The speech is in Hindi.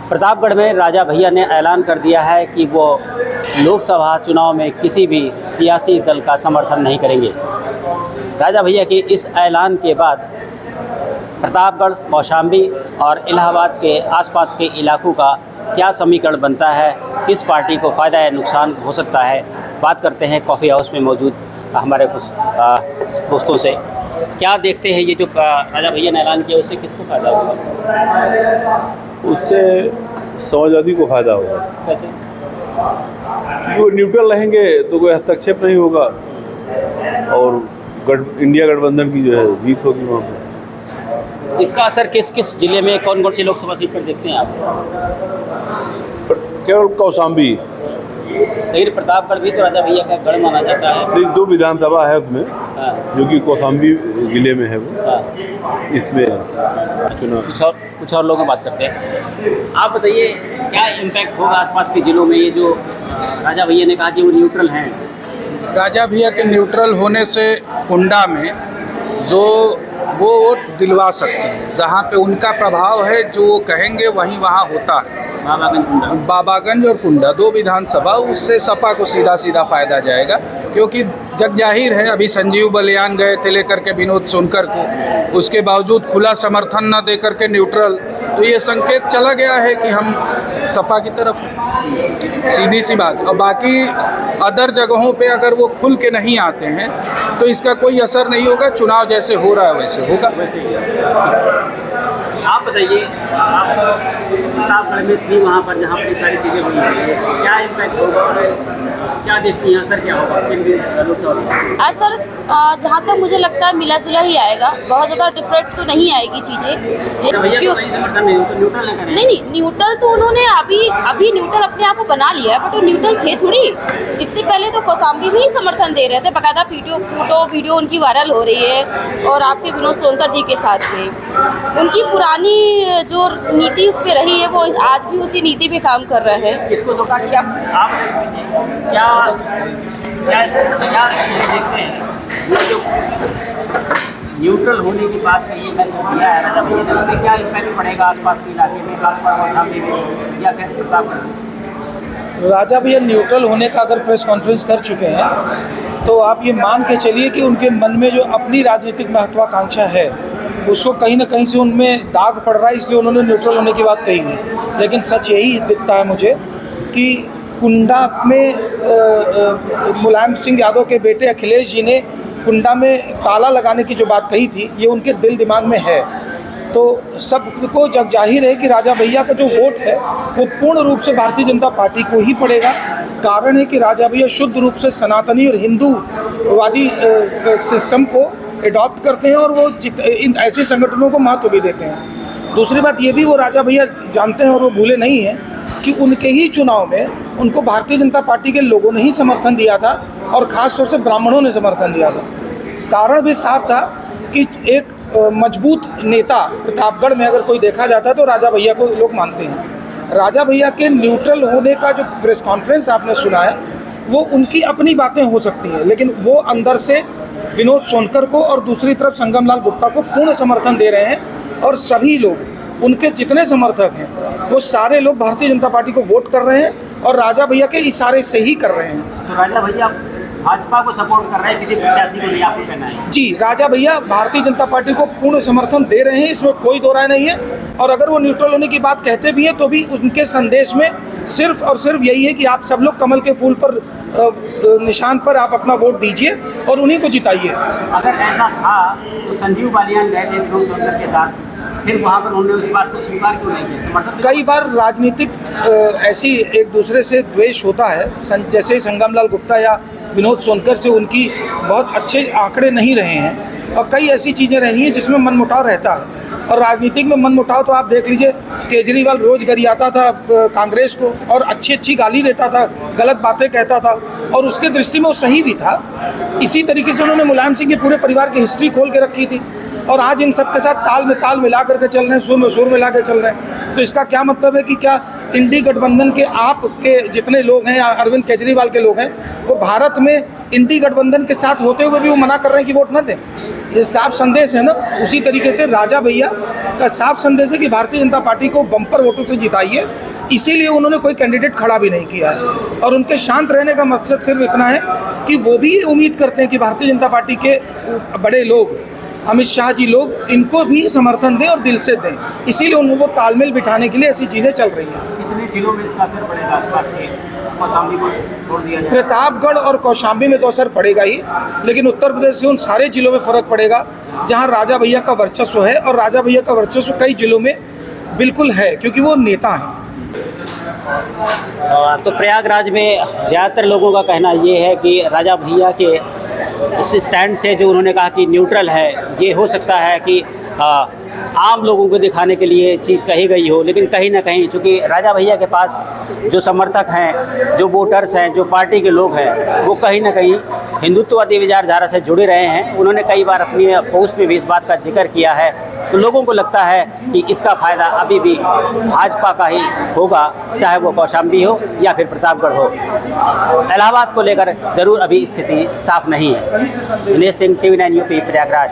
प्रतापगढ़ में राजा भैया ने ऐलान कर दिया है कि वो लोकसभा चुनाव में किसी भी सियासी दल का समर्थन नहीं करेंगे। राजा भैया के इस ऐलान के बाद प्रतापगढ़, कौशाम्बी और इलाहाबाद के आसपास के इलाकों का क्या समीकरण बनता है, किस पार्टी को फ़ायदा या नुकसान हो सकता है, बात करते हैं कॉफ़ी हाउस में मौजूद हमारे कुछ दोस्तों से। क्या देखते हैं ये जो राजा भैया ने ऐलान किया, उससे किसको फ़ायदा होगा? उससे समाजवादी को फ़ायदा होगा। कैसे? वो न्यूट्रल रहेंगे तो कोई हस्तक्षेप नहीं होगा और इंडिया गठबंधन की जो है जीत होगी वहाँ पर। इसका असर किस किस जिले में, कौन कौन सी लोकसभा सीट पर देखते हैं आप? केवल कौशाम्बी, लेकिन प्रतापगढ़ भी तो राजा भैया का गढ़ माना जाता है। नहीं, 2 विधानसभा है उसमें। हाँ। जो कि कौशाम्बी जिले में है वो। हाँ। इसमें चुनाव कुछ और लोगों में बात करते हैं। आप बताइए क्या इम्पैक्ट होगा आसपास के जिलों में, ये जो राजा भैया ने कहा कि वो न्यूट्रल हैं? राजा भैया के न्यूट्रल होने से कुंडा में जो वो वोट दिलवा सकते हैं, जहाँ पे उनका प्रभाव है, जो वो कहेंगे वहीं वहाँ होता है। बाबागंज और कुंडा 2 विधानसभा, उससे सपा को सीधा सीधा फायदा जाएगा, क्योंकि जग जाहिर है अभी संजीव बलियान गए थे लेकर के विनोद सोनकर को, उसके बावजूद खुला समर्थन न दे करके न्यूट्रल, तो ये संकेत चला गया है कि हम सपा की तरफ हैं, सीधी सी बात। और बाकी अदर जगहों पे अगर वो खुल के नहीं आते हैं तो इसका कोई असर नहीं होगा, चुनाव जैसे हो रहा है वैसे होगा। आप बताइए, आप प्रतापगढ़ में थी, वहाँ पर जहाँ पर सारी चीज़ें हुई हैं, क्या इम्पैक्ट होगा और क्या देखती हैं, असर क्या होगा? असर जहाँ तक मुझे लगता है मिला जुला ही आएगा, बहुत ज़्यादा डिफरेंट तो नहीं आएगी चीज़ें। नहीं, न्यूट्रल तो उन्होंने अभी न्यूट्रल अपने आप को बना लिया है, बट वो न्यूट्रल थे थोड़ी। इससे पहले तो कौशाम्बी भी समर्थन दे रहे थे, बाकायदा फोटो वीडियो उनकी वायरल हो रही है, और आपके विनोद सोनकर जी के साथ में उनकी पुरानी जो नीति उस पर रही है, वो आज भी उसी नीति पे काम कर रहे हैं। किसको सोचा कि आप क्या देखते हैं, ये जो न्यूट्रल होने की बात कही है, मैंने किया है राजा भैया ने, उससे क्या इम्पैक्ट पड़ेगा आसपास के इलाके में, खासकर या कैसे? राजा भैया न्यूट्रल होने का अगर प्रेस कॉन्फ्रेंस कर चुके हैं तो आप ये मान के चलिए कि उनके मन में जो अपनी राजनीतिक महत्वाकांक्षा है उसको कहीं ना कहीं से उनमें दाग पड़ रहा है, इसलिए उन्होंने न्यूट्रल होने की बात कही है। लेकिन सच यही दिखता है मुझे कि कुंडा में मुलायम सिंह यादव के बेटे अखिलेश जी ने कुंडा में ताला लगाने की जो बात कही थी, ये उनके दिल दिमाग में है। तो सबको जग जाहिर है कि राजा भैया का जो वोट है वो पूर्ण रूप से भारतीय जनता पार्टी को ही पड़ेगा। कारण है कि राजा भैया शुद्ध रूप से सनातनी और हिंदूवादी सिस्टम को एडॉप्ट करते हैं और वो इन ऐसे संगठनों को महत्व भी देते हैं। दूसरी बात ये भी वो राजा भैया जानते हैं और वो भूले नहीं हैं कि उनके ही चुनाव में उनको भारतीय जनता पार्टी के लोगों ने ही समर्थन दिया था, और ख़ास तौर से ब्राह्मणों ने समर्थन दिया था। कारण भी साफ था कि एक मजबूत नेता प्रतापगढ़ में अगर कोई देखा जाता है तो राजा भैया को लोग मानते हैं। राजा भैया के न्यूट्रल होने का जो प्रेस कॉन्फ्रेंस आपने सुना है वो उनकी अपनी बातें हो सकती हैं, लेकिन वो अंदर से विनोद सोनकर को और दूसरी तरफ संगम लाल गुप्ता को पूर्ण समर्थन दे रहे हैं, और सभी लोग उनके जितने समर्थक हैं वो सारे लोग भारतीय जनता पार्टी को वोट कर रहे हैं और राजा भैया के इशारे से ही कर रहे हैं। तो राजा भैया भाजपा को सपोर्ट कर रहे हैं, किसी प्रत्याशी को नहीं, आपको कहना है? जी, राजा भैया भारतीय जनता पार्टी को पूर्ण समर्थन दे रहे हैं, इसमें कोई दो राय नहीं है। और अगर वो न्यूट्रल होने की बात कहते भी हैं तो भी उनके संदेश में सिर्फ और सिर्फ यही है कि आप सब लोग कमल के फूल पर निशान पर आप अपना वोट दीजिए और उन्हीं को जिताइए। अगर ऐसा था तो संजीव बालियान गए थे विनोद सोनकर के साथ, फिर वहाँ पर उन्होंने उस बात को स्वीकार क्यों नहीं किया? समर्थन कई बार राजनीतिक ऐसी एक दूसरे से द्वेष होता है, जैसे ही संगम लाल गुप्ता या विनोद सोनकर से उनकी बहुत अच्छे आंकड़े नहीं रहे हैं, और कई ऐसी चीज़ें रही हैं जिसमें मनमुटाव रहता है। और राजनीतिक में मनमुटाव तो आप देख लीजिए, केजरीवाल रोज गरियाता था कांग्रेस को और अच्छी अच्छी गाली देता था, गलत बातें कहता था, और उसके दृष्टि में वो सही भी था। इसी तरीके से उन्होंने मुलायम सिंह के पूरे परिवार की हिस्ट्री खोल के रखी थी, और आज इन सब के साथ ताल में ताल मिला करके चल रहे हैं, सुर में सुर मिला के चल रहे हैं। तो इसका क्या मतलब है कि क्या इंडी गठबंधन के आप के जितने लोग हैं या अरविंद केजरीवाल के लोग हैं, वो भारत में इंडी गठबंधन के साथ होते हुए भी वो मना कर रहे हैं कि वोट न दें? ये साफ संदेश है ना। उसी तरीके से राजा भैया का साफ संदेश है कि भारतीय जनता पार्टी को बम्पर वोटों से जिताइए, इसीलिए उन्होंने कोई कैंडिडेट खड़ा भी नहीं किया है। और उनके शांत रहने का मकसद सिर्फ इतना है कि वो भी उम्मीद करते हैं कि भारतीय जनता पार्टी के बड़े लोग, अमित शाह जी लोग, इनको भी समर्थन दें और दिल से दें, इसीलिए उनको तालमेल बिठाने के लिए ऐसी चीज़ें चल रही हैं। कितने जिलों में इसका असर पड़ेगा? आसपास के कौशाम्बी को छोड़ दिया जाए। प्रतापगढ़ और कौशाम्बी में तो असर पड़ेगा ही, लेकिन उत्तर प्रदेश से उन सारे जिलों में फ़र्क पड़ेगा जहां राजा भैया का वर्चस्व है। और राजा भैया का वर्चस्व कई जिलों में बिल्कुल है, क्योंकि वो नेता हैं। तो प्रयागराज में ज़्यादातर लोगों का कहना ये है कि राजा भैया के इस स्टैंड से जो उन्होंने कहा कि न्यूट्रल है, ये हो सकता है कि आम लोगों को दिखाने के लिए चीज़ कही गई हो, लेकिन कहीं ना कहीं चूँकि राजा भैया के पास जो समर्थक हैं, जो वोटर्स हैं, जो पार्टी के लोग हैं, वो कहीं ना कहीं हिंदुत्ववादी विचारधारा से जुड़े रहे हैं। उन्होंने कई बार अपनी पोस्ट में भी इस बात का जिक्र किया है। तो लोगों को लगता है कि इसका फ़ायदा अभी भी भाजपा का ही होगा, चाहे वो कौशाम्बी हो या फिर प्रतापगढ़ हो। इलाहाबाद को लेकर ज़रूर अभी स्थिति साफ नहीं है। Dinesh Singh, TV9 UP, Prayagraj.